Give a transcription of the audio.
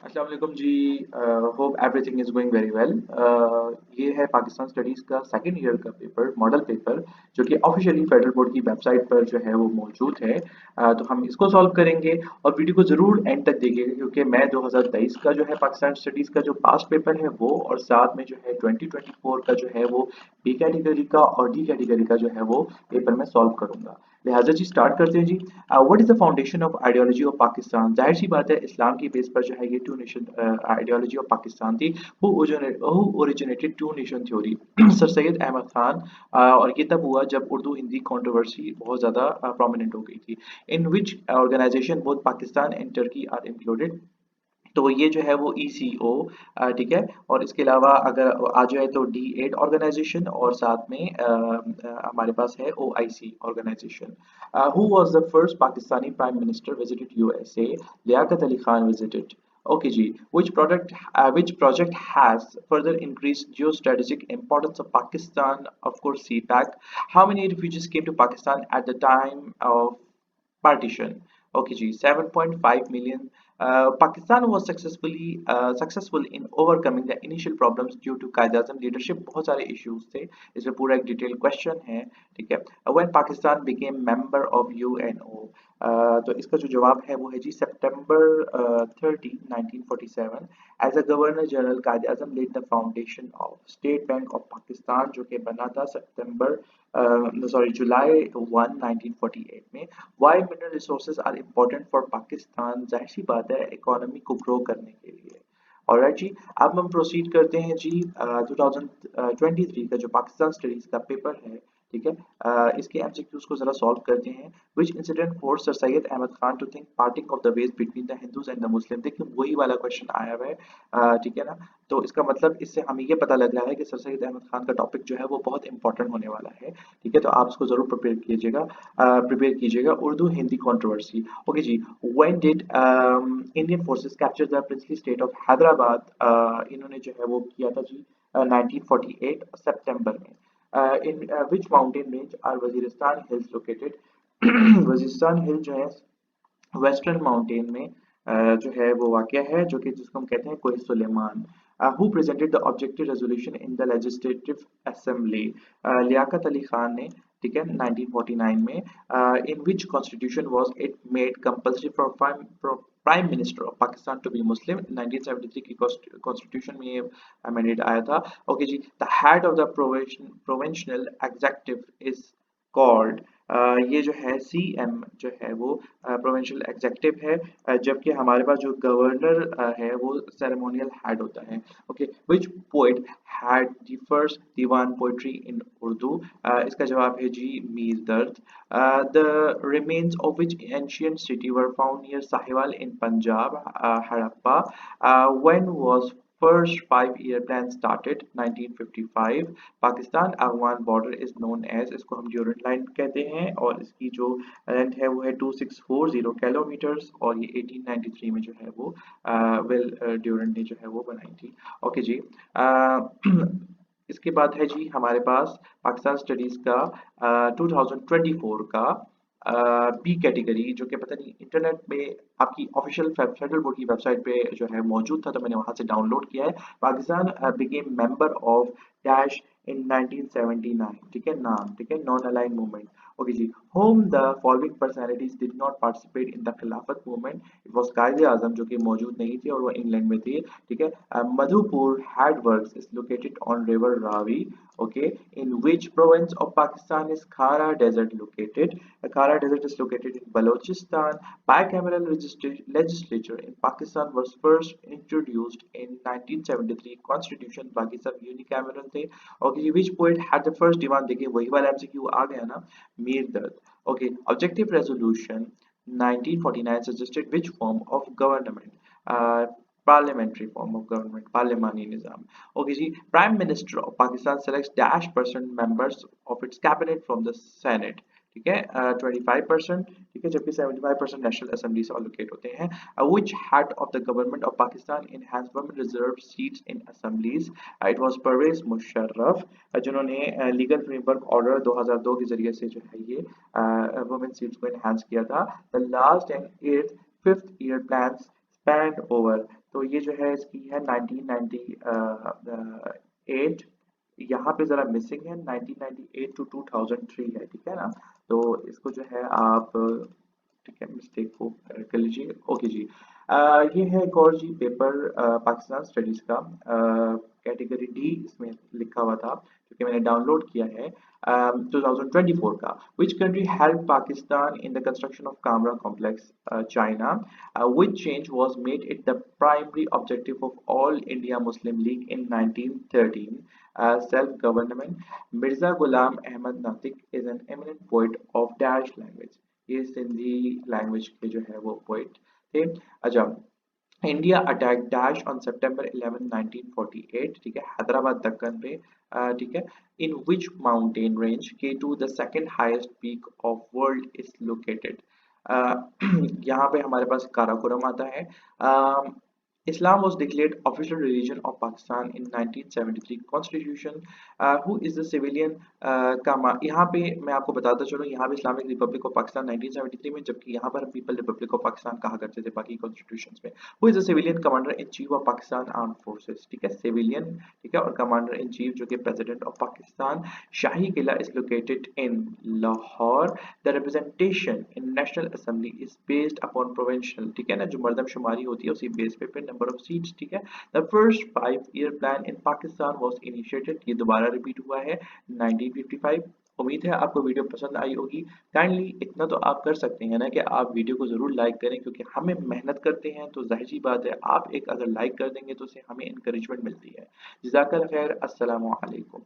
अस्सलाम वालेकुम जी। Hope everything is going very well. ये है पाकिस्तान स्टडीज़ का सेकंड ईयर का पेपर, मॉडल पेपर, जो कि ऑफिशियली फेडरल बोर्ड की वेबसाइट पर जो है वो मौजूद है। तो हम इसको सॉल्व करेंगे और वीडियो को ज़रूर एंड तक देखिएगा, क्योंकि मैं 2023 का जो है पाकिस्तान स्टडीज़ का जो पास्ट पेपर है वो, और साथ में जो है 2024 का जो है वो बी कैटेगरी का और डी कैटेगरी का जो है वो पेपर मैं सॉल्व करूंगा। लिहाजा जी स्टार्ट करते हैं जी। What is the foundation of ideology of Pakistan? जाहिर सी बात है, इस्लाम की बेस पर जो है ये two nation ideology of Pakistan थी। Who originated two nation theory? Sir Syed Ahmed Khan. और ये तब हुआ जब उर्दू हिंदी कंट्रोवर्सी बहुत ज़्यादा प्रोमिनेंट हो गई थी। In which organization both Pakistan and Turkey are included? तो ये जो है वो ईसीओ, ठीक है। और इसके अलावा अगर आ जाए तो डी8 ऑर्गेनाइजेशन, और साथ में हमारे पास है OIC organization. Who was the first Pakistani prime minister visited USA? Liaquat Ali Khan visited. Okay, G. Which project has further increased geostrategic importance of Pakistan? Of course, CPAC. How many refugees came to Pakistan at the time of partition? Okay, जी, 7.5 million. Pakistan was successful in overcoming the initial problems due to Quaid Azam leadership. बहुत सारे issues थे, इसमें पूरा एक detail question है, ठीक है। When Pakistan became member of UNO? तो इसका जो जवाब है वो है जी सितंबर 30 1947। As a governor general Quaid Azam led the foundation of State Bank of Pakistan, जो कि बना था जुलाई 1948 में। Why mineral resources are important for Pakistan? जाहिर सी बात है, इकोनॉमी को ग्रो करने के लिए। ऑलराइट जी, अब हम प्रोसीड करते हैं जी। 2023 का जो पाकिस्तान स्टडीज का पेपर है, ठीक है, इसके एमसीक्यूज को जरा सॉल्व करते हैं। Which incident force sir Syed Ahmed Khan to think parting of the ways between the Hindus and the Muslim? देखिए वही वाला क्वेश्चन आया हुआ है, ठीक है ना। तो इसका मतलब इससे हमें ये पता लग रहा है कि सर सैयद अहमद खान का टॉपिक जो है वो बहुत इंपॉर्टेंट होने वाला है, ठीक है। तो आप इसको जरूर प्रिपेयर कीजिएगा। उर्दू हिंदी कंट्रोवर्सी। ओके जी। When did Indian forces capture the princely state of Hyderabad? इन्होंने जो है वो किया था जी 1948 सितंबर में। In which mountain range are Waziristan hills located? Waziristan hill जो है वेस्टर्न माउंटेन में जो है वो वाक़या है, जो कि जिसको हम कहते हैं Koh Suleman. Who presented the objective resolution in the legislative assembly? Liaquat Ali Khan ने, ठीक है, 1949 में। In which constitution was it made compulsory for prime minister of Pakistan to be Muslim? 1973 की कॉन्स्टिट्यूशन में ये अमेंडेड आया था। ओके जी। The head of the provincial executive is called? ये जो है सीएम जो है वो प्रोविंशियल एग्जेक्टिव है, जबकि हमारे पास जो गवर्नर है वो सेरेमोनियल हेड होता है। Okay. Which poet had the first diwan poetry in Urdu? इसका जवाब है जी Mir Dard. The remains of which ancient city were found near Sahiwal in Punjab? Harappa. When was first five-year plan started? 1955। Pakistan Afghan border is known as? इसको हम ड्यूरेंट लाइन कहते हैं, और इसकी जो लेंथ है वो है 2640 किलोमीटर्स, और ये 1893 में जो है वो वेल ड्यूरेंट ने जो है वो बनाई थी। ओके जी। इसके बाद है जी हमारे पास पाकिस्तान स्टडीज का 2024 का बी कैटेगरी, जो कि पता नहीं इंटरनेट में आपकी ऑफिशियल फेडरल बोर्ड की वेबसाइट पे जो है मौजूद था, तो मैंने वहां से डाउनलोड किया है। Pakistan became member of dash in 1979, ठीक है, नाम, ठीक है, नॉन अलाइन मूवमेंट। ओके जी। Whom the following personalities did not participate in the Khilafat movement? It was Quaid Azam, जो कि मौजूद नहीं थे और वो इंग्लैंड में थे, ठीक है। Madhupur head works is located on river Ravi? Okay. In which province of Pakistan is Khara desert located? Kara Desert is located in Balochistan. Bicameral legislature in Pakistan was first introduced in 1973. Constitution बाकी सब unicameral थे। Okay, which poet had the first demand? देखिए वही वाला MCQ आ गया ना, मीर दर्द। Okay, objective resolution 1949 suggested which form of government? Parliamentary form of government, parliamani nizam. Okay ji. Prime Minister of Pakistan selects dash percent members of its cabinet from the Senate, ठीक है, 25%, ठीक है, जबकि 75% national assembly से allocate होते हैं। Which head of the government of Pakistan in has women reserve seats in assemblies? It was Pervez Musharraf, जिन्होंने legal framework order 2002 के जरिए से जो है ये वुमेन सीट्स को इनहांस किया था। The last and at fifth year plan spanned over तो ये जो है इसकी है 1998, यहाँ पे जरा मिसिंग है 1998 टू 2003 है, ठीक है ना। तो इसको जो है आप ठीक है मिस्टेक को करेक्ट कर लीजिए। ओके जी। ये है एक और जी पेपर पाकिस्तान स्टडीज का, कैटेगरी डी इसमें लिखा हुआ था जो कि मैंने डाउनलोड किया है 2024 का। Which country helped Pakistan in the construction of Camera Complex, China? Which change was made it the primary objective of All India Muslim League in 1913? Self-government. Mirza Ghulam Ahmad Natiq is an eminent poet of Dash language. ये Sindhi language के जो है वो poet थे। अच्छा, India attack dash on September 11 1948, ठीक है, हैदराबाद दक्कन पे, ठीक है। In which mountain range K2 the second highest peak of world is located. यहाँ पे हमारे पास काराकोरम आता है। Islam was declared official religion of Pakistan in 1973 Constitution. Who is the civilian यहाँ पे मैं आपको बताता चलूँ, यहाँ पे इस्लामिक रिपब्लिक ऑफ पाकिस्तान 1973 में, जबकि यहाँ पर हम पीपल रिपब्लिक ऑफ पाकिस्तान कहा करते थे बाकी कॉन्स्टिट्यूशंस में। Who is the civilian commander in chief of Pakistan arm forces, ठीक है, सिविलियन, ठीक है, और कमांडर इन चीफ जो कि president of Pakistan. Shahi Qila is located in Lahore. The representation in national assembly is based upon provincial, ठीक है ना, जो मर्दमशुमारी होती है उसी बेस पे नंबर ऑफ सीट्स, ठीक है। The first 5 year plan in Pakistan was initiated, ये दोबारा रिपीट हुआ है 1955। उम्मीद है आपको वीडियो पसंद आई होगी। काइंडली इतना तो आप कर सकते हैं ना कि आप वीडियो को जरूर लाइक करें, क्योंकि हमें मेहनत करते हैं तो जाहिर सी बात है आप एक अगर लाइक कर देंगे तो उससे हमें इंकरेजमेंट मिलती है। जज़ाकल्लाह खैर, अस्सलामु अलैकुम।